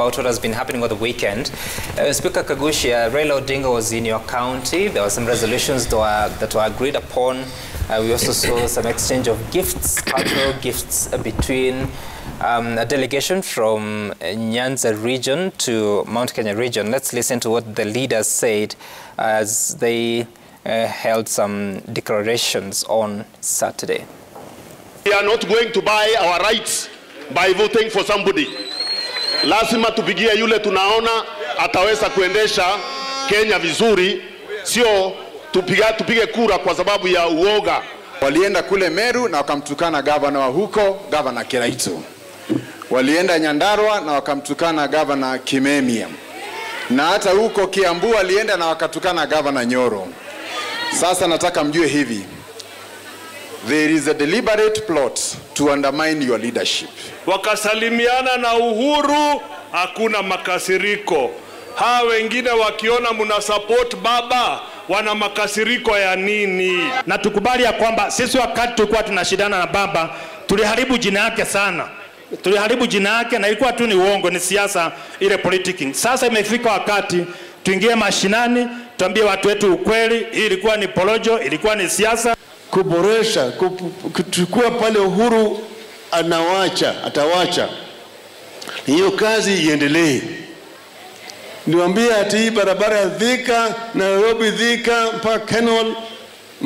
about what has been happening over the weekend. Speaker Kagushia, Raila Odinga was in your county. There were some resolutions that were agreed upon. We also saw some exchange of gifts, cultural gifts between a delegation from Nyanza region to Mt.Kenya region. Let's listen to what the leaders said as they held some declarations on Saturday. We are not going to buy our rights by voting for somebody. Lazima tupigie yule tunaona ataweza kuendesha Kenya vizuri, sio tupige kura kwa sababu ya uoga. Walienda kule Meru na wakamtukana gavana wa huko, gavana Kiraitu. Walienda Nyandarua na wakamtukana gavana Kimemia. Na hata huko Kiambu walienda na wakatukana gavana Nyoro. Sasa nataka mjue hivi. There is a deliberate plot to undermine your leadership. Wakasalimiana na Uhuru, hakuna makasiriko. Hawa wengine wakiona muna support baba, wana makasiriko ya nini? Na tukubali ya kwamba sisi wakati tulikuwa tunashindana na baba, tuliharibu jina yake sana. Tuliharibu jina yake na ilikuwa tu ni uongo, ni siasa ile politicking. Sasa imefika wakati tuingie mashinani, tuambie watu wetu ukweli, hii ilikuwa ni porojo, ilikuwa ni siasa. Kuboresha, kuchukua pale Uhuru atawacha. Hiyo kazi iendelee. Niwaambie ati hii barabara ya Thika, Nairobi Thika mpaka Kenol,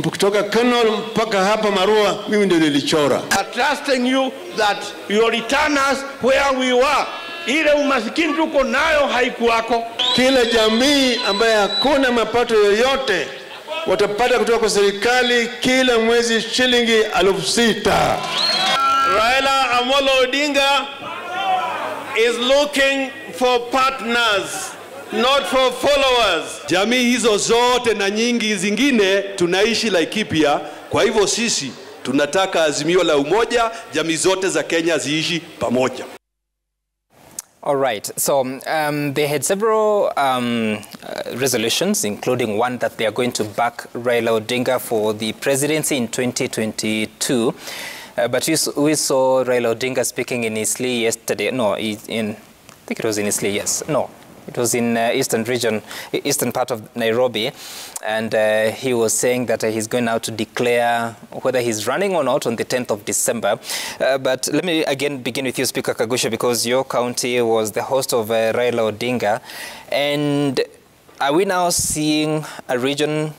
kutoka Kenol mpaka hapa Marua, mimi ndio nilichora. Trusting you that you return us where we were. Ile umasikini tuko nayo haikuwako. Kila jamii ambaye hakuna mapato yoyote watapata kutoka kwa serikali kila mwezi shilingi 6,000. Raila Amolo Odinga is looking for partners, not for followers. Jamii hizo zote na nyingi zingine tunaishi Laikipia, kwa hivyo sisi tunataka azimio la umoja, jamii zote za Kenya ziishi pamoja. All right. So they had several resolutions, including one that they are going to back Raila Odinga for the presidency in 2022. But we saw Raila Odinga speaking in Eastleigh yesterday. No, I think it was in Eastleigh, yes. No, it was in eastern part of Nairobi. And he was saying that he's going now to declare whether he's running or not on the 10th of December. But let me again begin with you, Speaker Kagushia, because your county was the host of Raila Odinga. And are we now seeing a region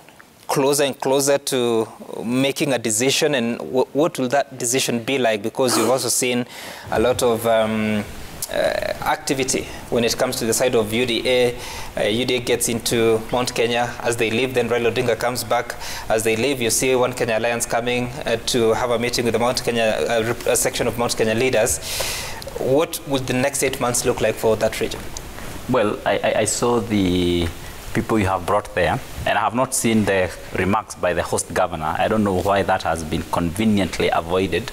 closer and closer to making a decision? And what will that decision be like? Because you've also seen a lot of activity when it comes to the side of UDA. UDA gets into Mt.Kenya. As they leave, then Raila Odinga comes back. As they leave, you see One Kenya Alliance coming to have a meeting with the Mt.Kenya, a section of Mt.Kenya leaders. What would the next 8 months look like for that region? Well, I saw the people you have brought there, and I have not seen the remarks by the host governor. I don't know why that has been conveniently avoided.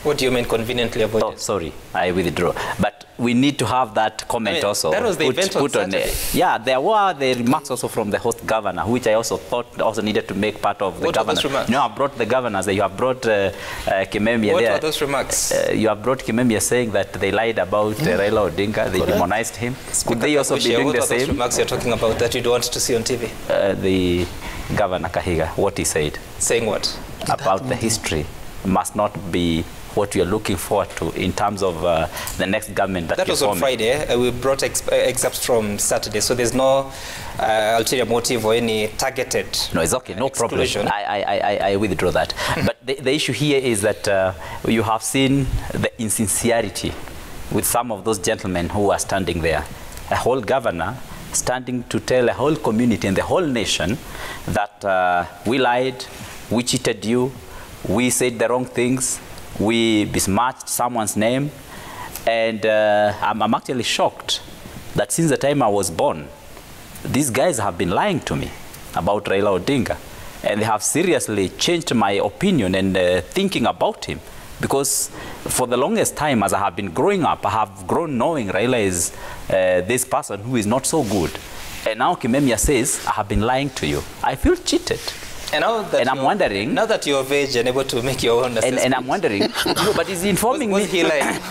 What do you mean conveniently avoided? Oh, sorry, I withdraw. But we need to have that comment also. That was the event on Saturday. Yeah, there were the remarks also from the host governor, which I also thought also needed to make part of the governor. No, I brought the governors. You have brought Kimemia. What were those remarks? You have brought Kimemia saying that they lied about Raila Odinga. They demonized him. Could they also be doing the same? What are those remarks you're talking about that you don't want to see on TV? The Governor Kahiga, what he said. Saying what? About the history must not be what we are looking forward to in terms of the next government that was on Friday. We brought excerpts from Saturday, so there's no ulterior motive or any targeted. No, it's okay, no problem. I withdraw that. But the issue here is that you have seen the insincerity with some of those gentlemen who are standing there. A whole governor standing to tell a whole community and the whole nation that we lied, we cheated you, we said the wrong things, we besmirched someone's name. And I'm actually shocked that since the time I was born, these guys have been lying to me about Raila Odinga. And they have seriously changed my opinion and thinking about him. Because for the longest time, as I have been growing up, I have grown knowing Raila is this person who is not so good. And now Kimemia says, I have been lying to you. I feel cheated. And now that I'm wondering, now that you're of age and able to make your own assessment. And I'm wondering, no, but he's informing me.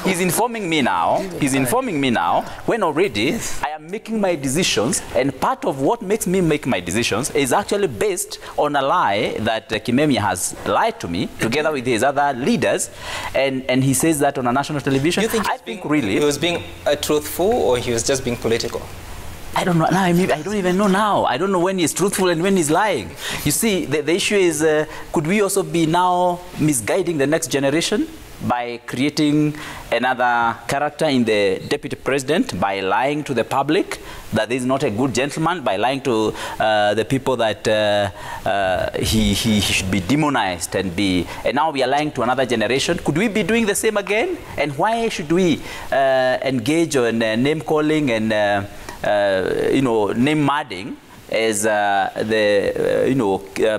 He's informing me now. He's informing me now when already I am making my decisions, and part of what makes me make my decisions is actually based on a lie that Kimemia has lied to me together with his other leaders, and he says that on a national television. You think he was being truthful, or he was just being political? I don't know. Now, I don't even know now. I don't know when he's truthful and when he's lying. You see, the issue is, could we also be now misguiding the next generation by creating another character in the deputy president, by lying to the public that he's not a good gentleman, by lying to the people that he should be demonized and now we are lying to another generation? Could we be doing the same again? And why should we engage in name calling and name mudding as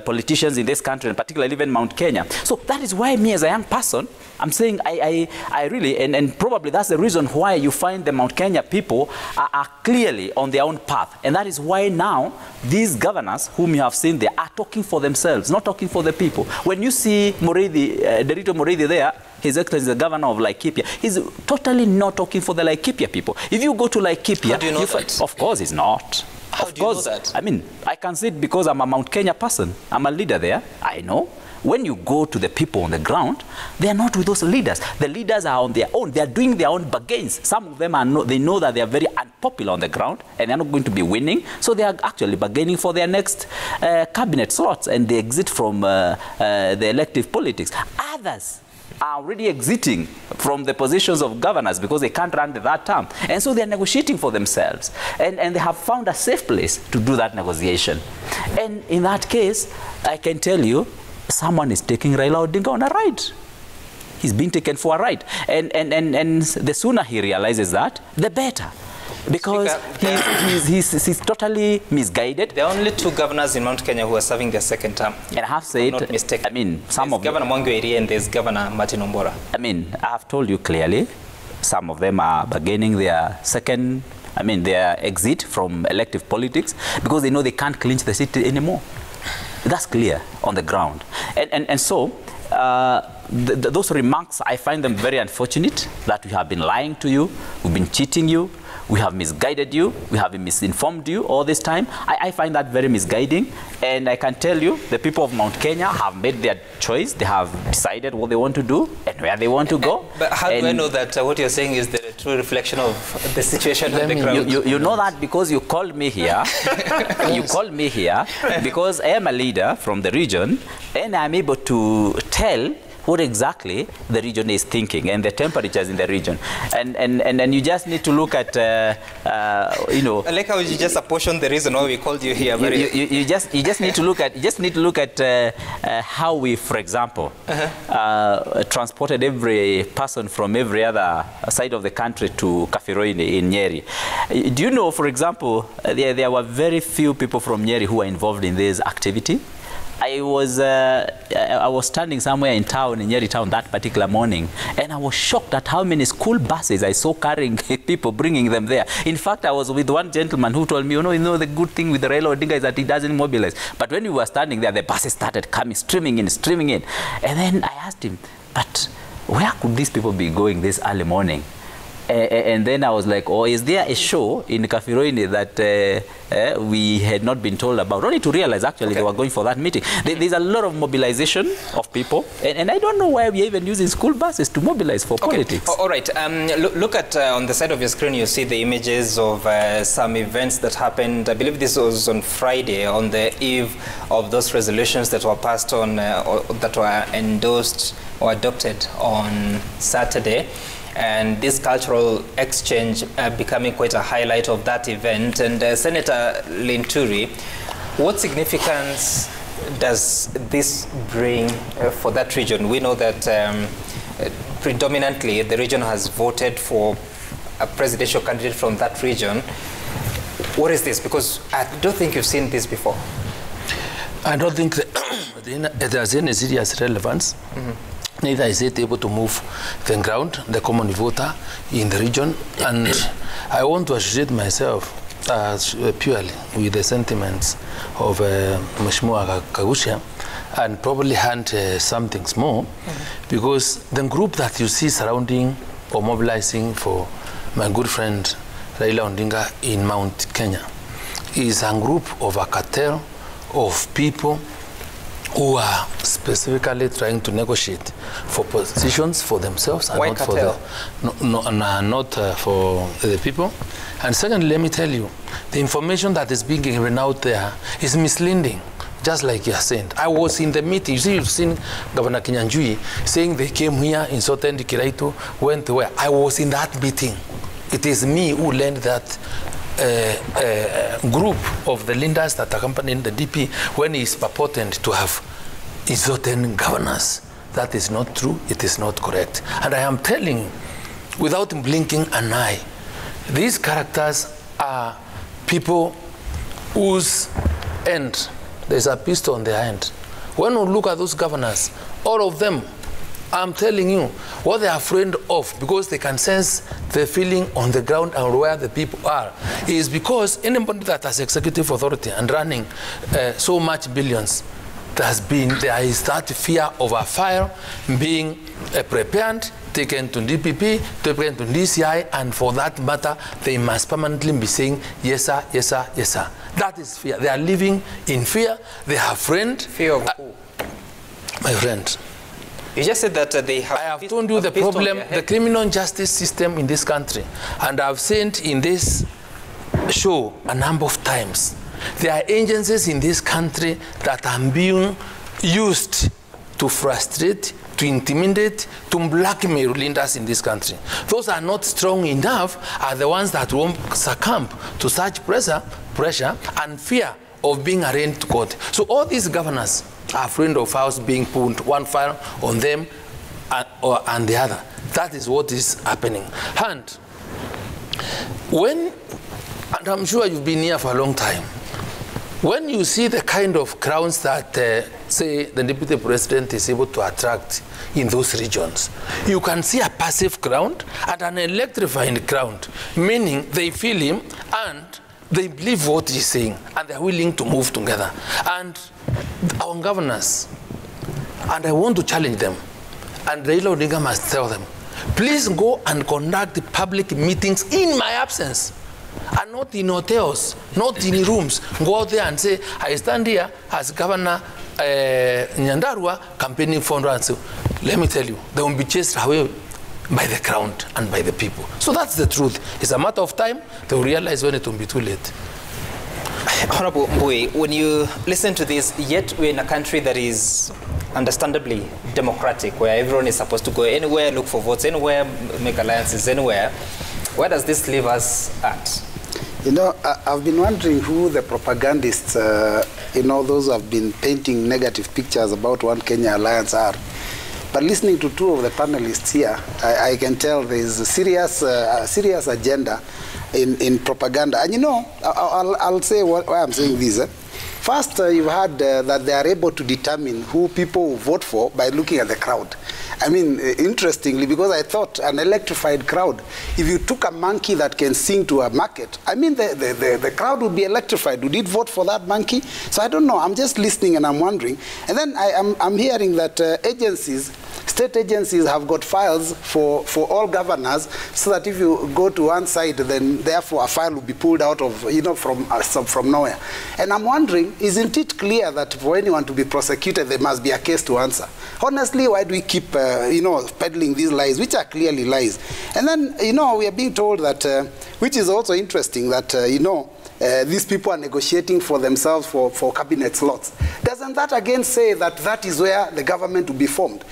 politicians in this country, and particularly even Mt.Kenya? So that is why me as a young person, I'm saying I really, and probably that's the reason why you find the Mt.Kenya people are clearly on their own path. And that is why now these governors whom you have seen there are talking for themselves, not talking for the people. When you see Derito Moridi there, His Excellency, the governor of Laikipia, he's totally not talking for the Laikipia people. If you go to Laikipia, how do you know that? Of course he's not. How do you know that? I mean, I can say it because I'm a Mt.Kenya person. I'm a leader there. I know. When you go to the people on the ground, they are not with those leaders. The leaders are on their own. They are doing their own bargains. Some of them they know that they are very unpopular on the ground and they are not going to be winning. So they are actually bargaining for their next cabinet slots, and they exit from the elective politics. Others are already exiting from the positions of governors because they can't run that term. And so they are negotiating for themselves. And they have found a safe place to do that negotiation. And in that case, I can tell you, someone is taking Raila Odinga on a ride. He's being taken for a ride. And the sooner he realizes that, the better. Because he's totally misguided. There are only 2 governors in Mt.Kenya who are serving their second term. And I have said, not mistaken. I mean, some there's of Governor Mwangweri and there's Governor Martin Ombora. I mean, I have told you clearly, some of them are bargaining their their exit from elective politics because they know they can't clinch the seat anymore. That's clear on the ground. And so, those remarks, I find them very unfortunate, that we have been lying to you, we've been cheating you, we have misguided you, we have misinformed you all this time. I find that very misguiding, and I can tell you the people of Mt.Kenya have made their choice. They have decided what they want to do and where they want to go. But how do I know that what you're saying is the true reflection of the situation on the ground? You know that because you called me here. You called me here because I am a leader from the region, and I'm able to tell what exactly the region is thinking and the temperatures in the region, and you just need to look at I like how you just apportioned the reason why we called you here. You just need to look at how we, for example, transported every person from every other side of the country to Kafiroini in Nyeri. Do you know, for example, there were very few people from Nyeri who were involved in this activity. I was standing somewhere in town, in Nyeri town, that particular morning, and I was shocked at how many school buses I saw carrying people, bringing them there. In fact, I was with one gentleman who told me, you know, the good thing with the Raila Odinga is that he doesn't mobilize. But when we were standing there, the buses started coming, streaming in. And then I asked him, but where could these people be going this early morning? And then I was like, oh, is there a show in Kafiroini that we had not been told about? Only to realize, actually, they were going for that meeting. There's a lot of mobilization of people. And I don't know why we are even using school buses to mobilize for politics. All right. Look at, on the side of your screen, you see the images of some events that happened. I believe this was on Friday, on the eve of those resolutions that were passed on, or that were endorsed or adopted on Saturday. And this cultural exchange becoming quite a highlight of that event. And Senator Linturi, what significance does this bring for that region? We know that predominantly the region has voted for a presidential candidate from that region. What is this? Because I don't think you've seen this before. I don't think that there's any serious relevance. Neither is it able to move the ground, the common voter in the region. And I want to associate myself purely with the sentiments of Mheshimiwa Kagusha and probably hunt some things more, because the group that you see surrounding or mobilizing for my good friend Raila Odinga in Mt.Kenya is a group of a cartel of people who are specifically trying to negotiate for positions for themselves and not for the people. And secondly, let me tell you, the information that is being given out there is misleading, just like you are saying. I was in the meeting. You see, you've seen Governor Kinyanjui saying they came here, insulted Kiraitu, went to where. I was in that meeting. It is me who led that group of the leaders that accompanied the DP when he is purported to have insulted governors. That is not true. It is not correct. And I am telling, without blinking an eye, these characters are people whose end, there's a pistol on their end. When we look at those governors, all of them, I'm telling you, what they are afraid of, because they can sense the feeling on the ground and where the people are, is because anybody that has executive authority and running so much billions, there is that fear of a fire being prepared, taken to DPP, taken to DCI, and for that matter, they must permanently be saying, yes, sir, yes, sir, yes, sir. That is fear. They are living in fear. They have friend. Fear of who? My friend. You just said that they have... I have told you the problem, the criminal justice system in this country, and I've said in this show a number of times, there are agencies in this country that are being used to frustrate, to intimidate, to blackmail leaders in this country. Those are not strong enough are the ones that won't succumb to such pressure and fear of being arraigned to court. So all these governors are afraid of us being put one file on them and the other. That is what is happening. And I'm sure you've been here for a long time, when you see the kind of crowds that, say, the deputy president is able to attract in those regions, you can see a passive crowd and an electrifying crowd, meaning they feel him and they believe what he's saying and they're willing to move together. And our governors, and I want to challenge them, and Raila Odinga must tell them, please go and conduct public meetings in my absence. And not in hotels, not in rooms. Go out there and say, I stand here as Governor Nyandarua campaigning for Ransu. Let me tell you, they will be chased away by the crowd and by the people. So that's the truth. It's a matter of time. They will realize when it will be too late. Honorable Mbui, when you listen to this, yet we're in a country that is understandably democratic, where everyone is supposed to go anywhere, look for votes anywhere, make alliances anywhere. Where does this leave us at? You know, I've been wondering who the propagandists, those who have been painting negative pictures about One Kenya Alliance are. But listening to two of the panelists here, I can tell there is a serious agenda in propaganda. And I'll say why I'm saying this. First, you've heard that they are able to determine who people will vote for by looking at the crowd. I mean, interestingly, because I thought an electrified crowd, if you took a monkey that can sing to a market, I mean, the crowd would be electrified. Would it vote for that monkey? So I don't know. I'm just listening and I'm wondering. And then I'm hearing that state agencies have got files for all governors, so that if you go to one side, then therefore a file will be pulled out of, from nowhere. And I'm wondering, isn't it clear that for anyone to be prosecuted, there must be a case to answer? Honestly, why do we keep, peddling these lies, which are clearly lies? And then, we are being told that, which is also interesting, that, these people are negotiating for themselves for cabinet slots. Doesn't that again say that that is where the government will be formed?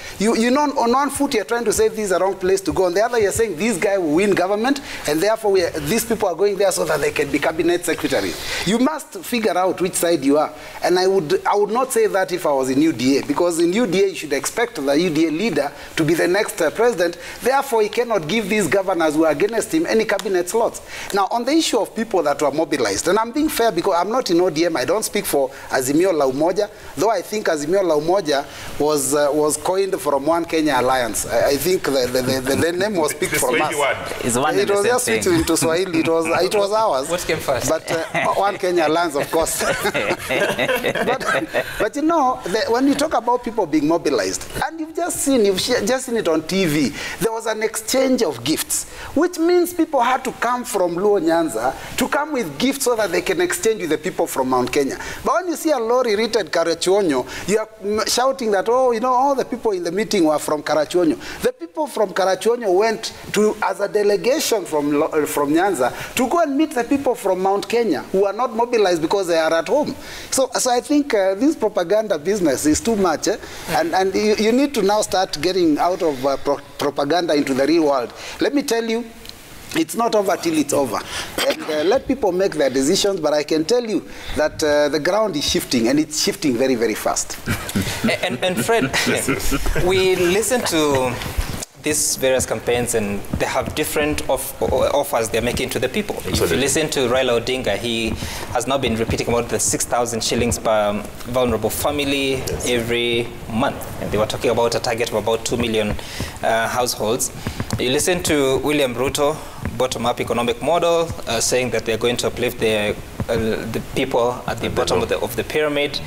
On one foot you're trying to say this is the wrong place to go. On the other you're saying this guy will win government, and therefore these people are going there so that they can be cabinet secretaries. You must figure out which side you are. And I would not say that if I was in UDA, because in UDA you should expect the UDA leader to be the next president. Therefore he cannot give these governors who are against him any cabinet slots. Now on the issue of people that were mobilized, and I'm being fair because I'm not in ODM, I don't speak for Azimio La Umoja, though I think Azimio la Umoja was coined from One Kenya Alliance. I think the name was picked from us. It was just switched into Swahili. It was ours. What came first? But One Kenya Alliance, of course. but you know, when you talk about people being mobilized, and you've just seen it on TV, there was an exchange of gifts, which means people had to come from Luo Nyanza to come with gifts so that they can exchange with the people from Mount Kenya. But when you see a lorry written Karachuonyo, you are shouting that, oh, you know, all the people in the meeting were from Karachuonyo. The people from Karachuonyo went as a delegation from Nyanza to go and meet the people from Mount Kenya who are not mobilized because they are at home. So I think this propaganda business is too much, and you need to now start getting out of propaganda into the real world. Let me tell you, it's not over till it's over. And let people make their decisions, but I can tell you that the ground is shifting, and it's shifting very, very fast. and Fred, we listen to these various campaigns, and they have different offers they're making to the people. Absolutely. If you listen to Raila Odinga, he has now been repeating about the 6,000 shillings per vulnerable family every month. And they were talking about a target of about 2 million households. You listen to William Ruto, bottom-up economic model, saying that they're going to uplift the people at the bottom of the pyramid.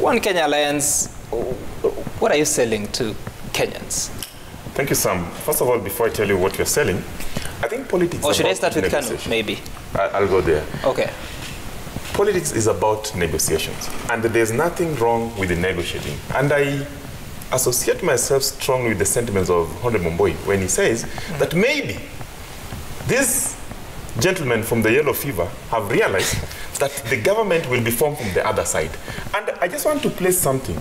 One Kenya Alliance, what are you selling to Kenyans? Thank you, Sam. First of all, before I tell you what you're selling, I think politics. Or should I start with Kanu, maybe? I'll go there. Okay. Politics is about negotiations, and there's nothing wrong with the negotiating. And I associate myself strongly with the sentiments of Honorable Mboi when he says that maybe these gentlemen from the yellow fever have realized that the government will be formed from the other side. And I just want to place something.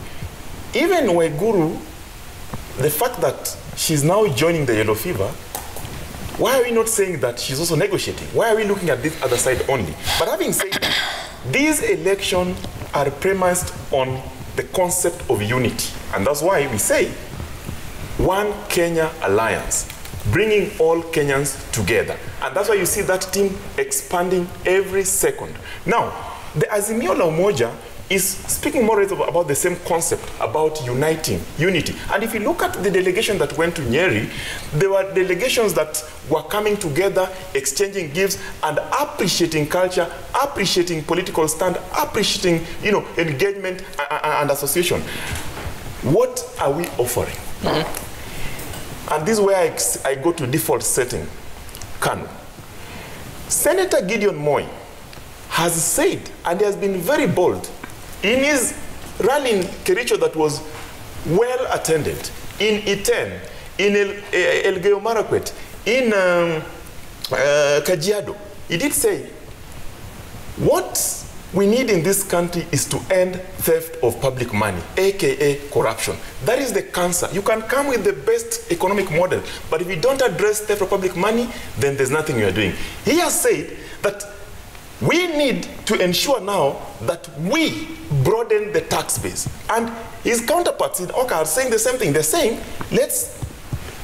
Even Waiguru, the fact that she's now joining the yellow fever, why are we not saying that she's also negotiating? Why are we looking at this other side only? But having said that, these elections are premised on the concept of unity. And that's why we say One Kenya Alliance, bringing all Kenyans together. And that's why you see that team expanding every second. Now, the Azimio la Umoja is speaking more about the same concept, about unity. And if you look at the delegation that went to Nyeri, there were delegations that were coming together, exchanging gifts, and appreciating culture, appreciating political stand, appreciating, engagement and association. What are we offering? And this is where I go to default setting, Kanu. Senator Gideon Moi has said, and he has been very bold, in his rally in Kericho that was well attended, in Iten, in Elgeyo Marakwet, in Kajiado, he did say, what we need in this country is to end theft of public money, aka corruption. That is the cancer. You can come with the best economic model, but if you don't address theft of public money, then there's nothing you are doing. He has said that we need to ensure now that we broaden the tax base. And his counterparts in Oka are saying the same thing. They're saying, let's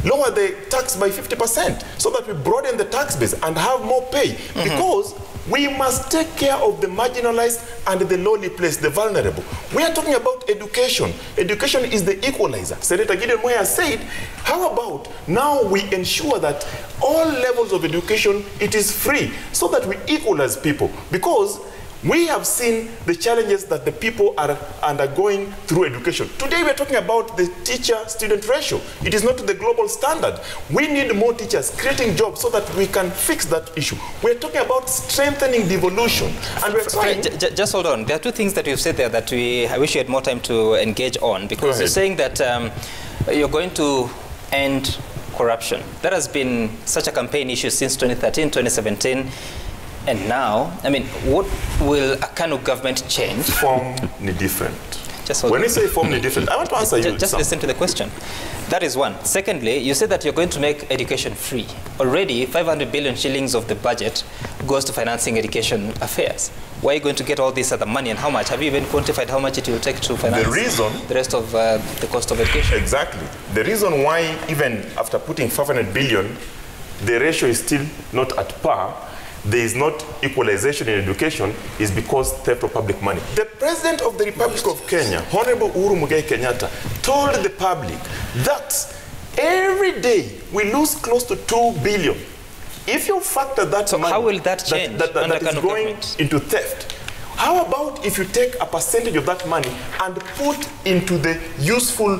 lower the tax by 50% so that we broaden the tax base and have more pay. Because we must take care of the marginalized and the lowly placed, the vulnerable. We are talking about education. Education is the equalizer. Senator Gideon Moi has said, how about now we ensure that all levels of education, it is free, so that we equalize people. Because we have seen the challenges that the people are undergoing through education. Today we're talking about the teacher-student ratio. It is not to the global standard. We need more teachers, creating jobs so that we can fix that issue. We're talking about strengthening devolution. And we're trying... Just hold on. There are two things that you've said there that I wish you had more time to engage on. Because you're saying that you're going to end corruption. That has been such a campaign issue since 2013, 2017. And now, I mean, what will a Kanu government change? Form ni different. When you say form ni different, I want to answer you. Just listen to the question. That is one. Secondly, you said that you're going to make education free. Already, 500 billion shillings of the budget goes to financing education affairs. Where are you going to get all this other money, and how much? Have you even quantified how much it will take to finance the rest of the cost of education? Exactly. The reason why, even after putting 500 billion, the ratio is still not at par there is not equalization in education is because theft of public money. The President of the Republic of Kenya, Honorable Uhuru Muigai Kenyatta, told the public that every day we lose close to 2 billion. If you factor that money, how will that change that is going into theft, how about if you take a percentage of that money and put into the useful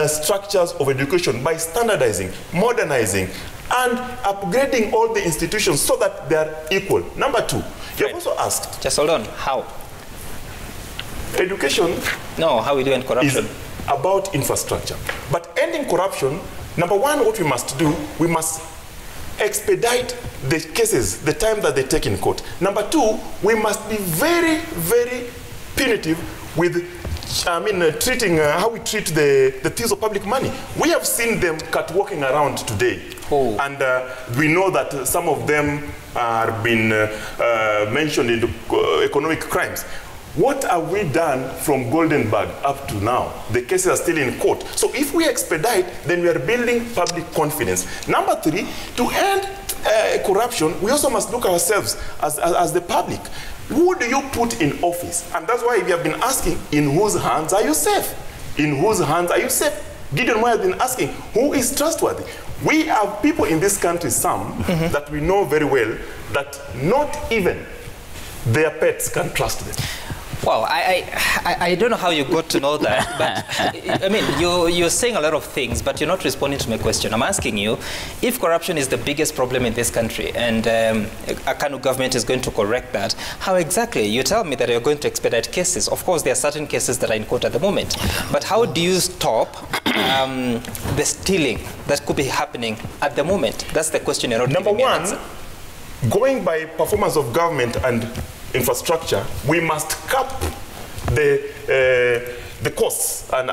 structures of education by standardizing, modernizing, and upgrading all the institutions so that they are equal? Number two, you have also asked. Just hold on. How? Education. No, how we do end corruption? Is about infrastructure. But ending corruption, number one, what we must do, we must expedite the cases, the time that they take in court. Number two, we must be very, very punitive with treating how we treat the thieves of public money. We have seen them catwalking around today. Oh. And we know that some of them are being mentioned in the economic crimes. What have we done from Goldenberg up to now? The cases are still in court. So if we expedite, then we are building public confidence. Number three, to end corruption, we also must look at ourselves as the public. Who do you put in office? And that's why we have been asking, in whose hands are you safe? In whose hands are you safe? Gideon Moy has been asking, who is trustworthy? We have people in this country, some, that we know very well, that not even their pets can trust them. Well, I don't know how you got to know that, but I mean, you're saying a lot of things, but you're not responding to my question. I'm asking you, if corruption is the biggest problem in this country and a Kanu government is going to correct that, how exactly? You tell me that you're going to expedite cases. Of course, there are certain cases that are in court at the moment, but how do you stop the stealing that could be happening at the moment? That's the question you're not Number giving me one, an answer. Going by performance of government and infrastructure, we must cap the costs and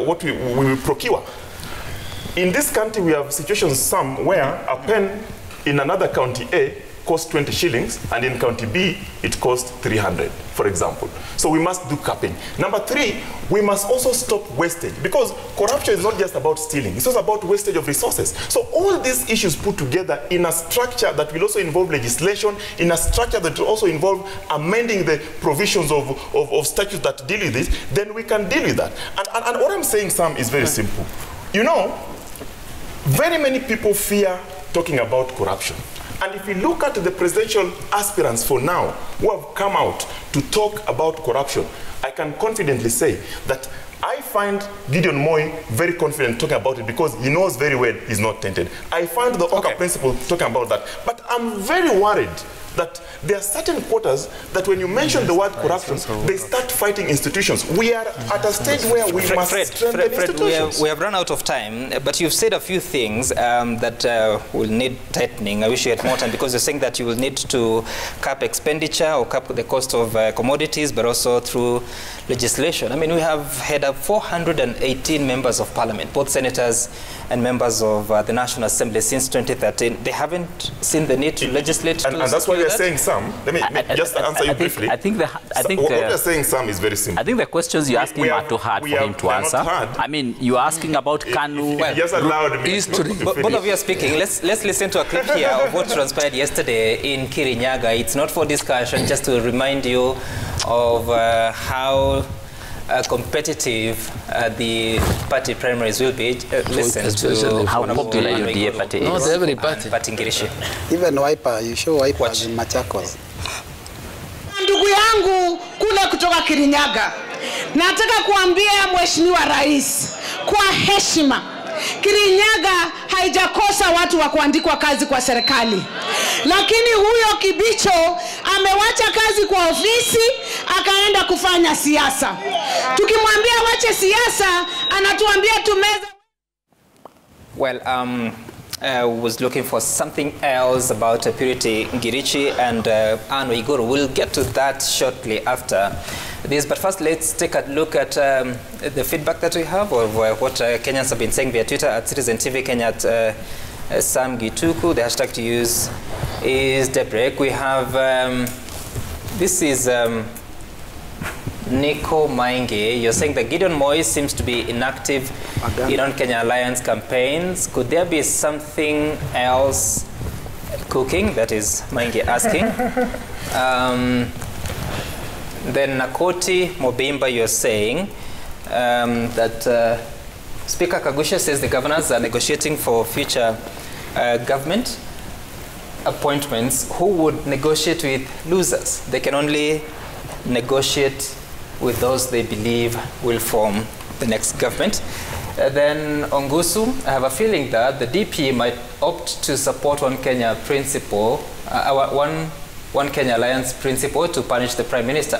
what we procure. In this country, we have situations some where a pen in another county A costs 20 shillings, and in county B, it costs 300, for example. So we must do capping. Number three, we must also stop wastage, because corruption is not just about stealing, it's also about wastage of resources. So all these issues put together in a structure that will also involve legislation, in a structure that will also involve amending the provisions of statutes that deal with this, then we can deal with that. And what I'm saying, Sam, is very simple. You know, very many people fear talking about corruption. And if you look at the presidential aspirants for now who have come out to talk about corruption, I can confidently say that I find Gideon Moy very confident talking about it because he knows very well he's not tainted. I find the Oka principle talking about that. But I'm very worried that there are certain quarters that when you mention the word corruption, they start fighting institutions. We are at a stage where we must strengthen institutions. We have run out of time, but you've said a few things that will need tightening. I wish you had more time, because you're saying that you will need to cap expenditure or cap the cost of commodities, but also through legislation. I mean, we have had 418 members of parliament, both senators and members of the National Assembly since 2013. They haven't seen the need to legislate. And that's why we are saying, Sam, let me just answer you briefly. I think what we are saying, Sam, is very simple. I think the questions you're asking are too hard for him to answer. I mean, you're asking about Kanu. Just allowed me. History. Both of you are speaking. Let's listen to a clip here of what transpired yesterday in Kirinyaga. It's not for discussion, just to remind you of how competitive the party primaries will be. Listen to how popular your dear party is. Not every party. Even Wiper, you show Wiper in Machakos. Ndugu yangu kule kutoka Kirinyaga, nataka kuambia Mheshimiwa Rais kwa heshima, Kirinyaga haijakosa watu wa kuandikwa kazi kwa serikali. Lakini huyo Kibicho amewacha kazi kwa ofisi akaenda kufanya siasa. Tukimwambia wache siasa anatuambia tumeza. Well, was looking for something else about Purity Ngirichi and Anne Igoro. We'll get to that shortly after this, but first let's take a look at the feedback that we have of what Kenyans have been saying via Twitter at Citizen TV Kenya at Sam Gituku. The hashtag to use is Debrek. We have, this is Nico Mainge. You're saying that Gideon Moy seems to be inactive in MtKenya Alliance campaigns. Could there be something else cooking, that is Maingi asking. Then Nakoti Mobimba, you're saying that Speaker Kagusha says the governors are negotiating for future government appointments. Who would negotiate with losers? They can only negotiate with those they believe will form the next government. Then Ongusu, I have a feeling that the DP might opt to support One Kenya principle, One Kenya Alliance principle to punish the Prime Minister.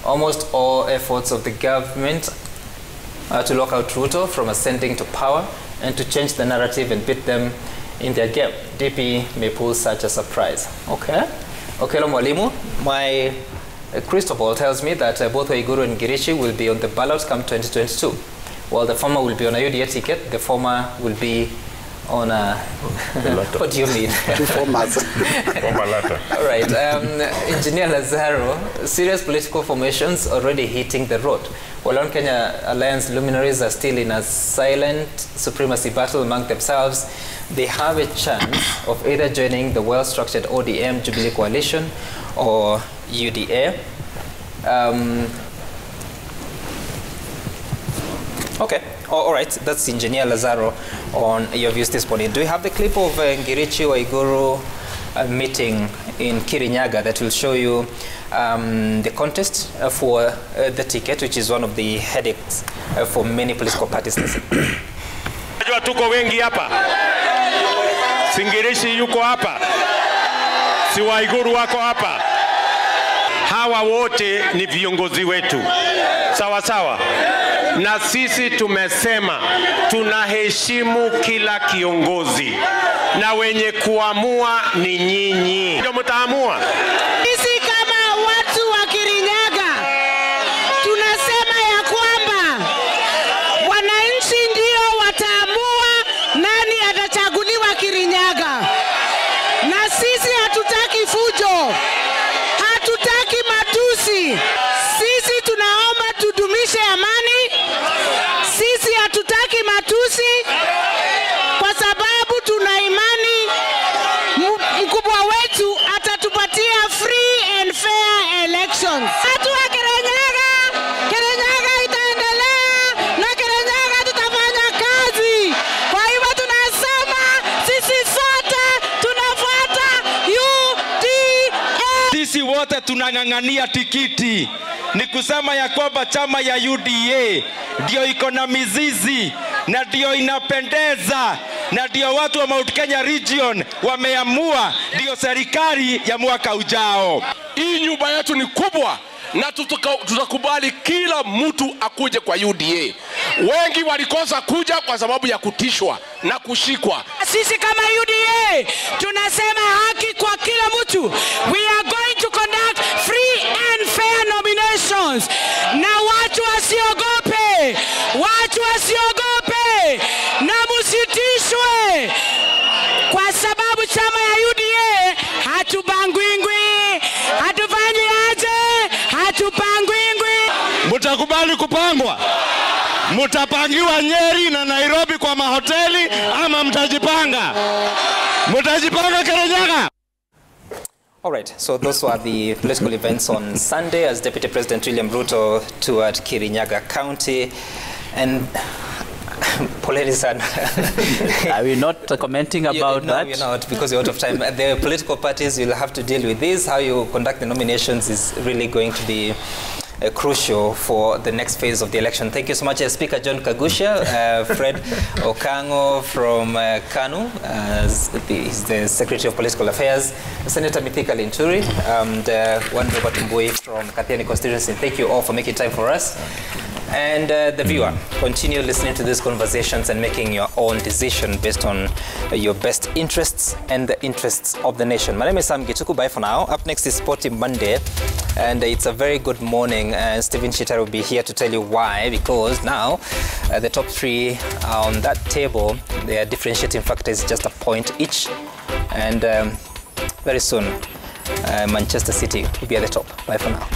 Almost all efforts of the government to lock out Ruto from ascending to power and to change the narrative and beat them in their game. DP may pull such a surprise. Okay. Okelo Mwalimu, my crystal ball tells me that both Waiguru and Girichi will be on the ballot come 2022. While the former will be on a UDA ticket, the former will be on a... What do you mean? Two formats. All right. Engineer Lazaro, serious political formations already hitting the road. While One Kenya Alliance luminaries are still in a silent supremacy battle among themselves, they have a chance of either joining the well-structured ODM Jubilee Coalition or UDA. Okay, all right, that's Engineer Lazaro on your views this morning. Do you have the clip of Ngirichi Waiguru meeting in Kirinyaga that will show you the contest for the ticket, which is one of the headaches for many political parties? Najua tuko wengi hapa. Ngirichi yuko hapa. Si Waiguru wako hapa. Hawa wote ni viongozi wetu. Sawa sawa. Na sisi tumesema tunaheshimu kila kiongozi na wenye kuamua ni nyinyi. Ndio mtaamua. Sisi kama watu wa Kirinyaga tunasema ya kwamba wananchi ndio wataamua nani atachaguliwa Kirinyaga. Na sisi hatutaki fujo. Hatutaki matusi. Sisi tunaomba tudumishe amani. Sisi hatutaki matusi kwa sababu tuna imani mkubwa wetu atatupatia free and fair elections. Watu wa Kirinyaga, Kirinyaga itaendelea na Kirinyaga tutafanya kazi. Kwa hivyo tunasema sisi sote tunafuata UDA. Sisi wote tunang'ang'ania tikiti. Ni kusema ya kwamba chama ya UDA ndio iko na mizizi na ndio inapendeza na ndio watu wa Mt.Kenya region wameamua ndio serikali ya mwaka ujao. Hii nyumba yetu ni kubwa na tutakubali kila mtu akuje kwa UDA. Wengi walikosa kuja kwa sababu ya kutishwa na kushikwa. Sisi kama UDA tunasema haki kwa kila mtu. We are going to conduct free and fair nominations. Na watu wasiogope. Watu wasiogope. Na musitishwe. Kwa sababu chama ya UDA hatubangwingwi. Hatufanyi aje. Hatupangwingwi. Mutakubali kupangwa? Mutapangiwa Nyeri na Nairobi kwa mahoteli ama mtajipanga? Mtajipanga Kirinyaga? All right, so those were the political events on Sunday as Deputy President William Ruto toured Kirinyaga County. And Polarisan. Are we not commenting about that? No, you're not, because you're out of time. The political parties will have to deal with this. How you conduct the nominations is really going to be crucial for the next phase of the election. Thank you so much, Speaker John Kagusha, Fred Okango from KANU, he's the Secretary of Political Affairs, Senator Mithika Linturi, and one Robert Mbui from Kathiani constituency. Thank you all for making time for us. And the viewer, continue listening to these conversations and making your own decision based on your best interests and the interests of the nation. My name is Sam Gituku. Bye for now. Up next is Sporty Monday, and it's a very good morning. Stephen Chitara will be here to tell you why, because now the top three on that table, their differentiating factor is just a point each, and very soon Manchester City will be at the top. Bye for now.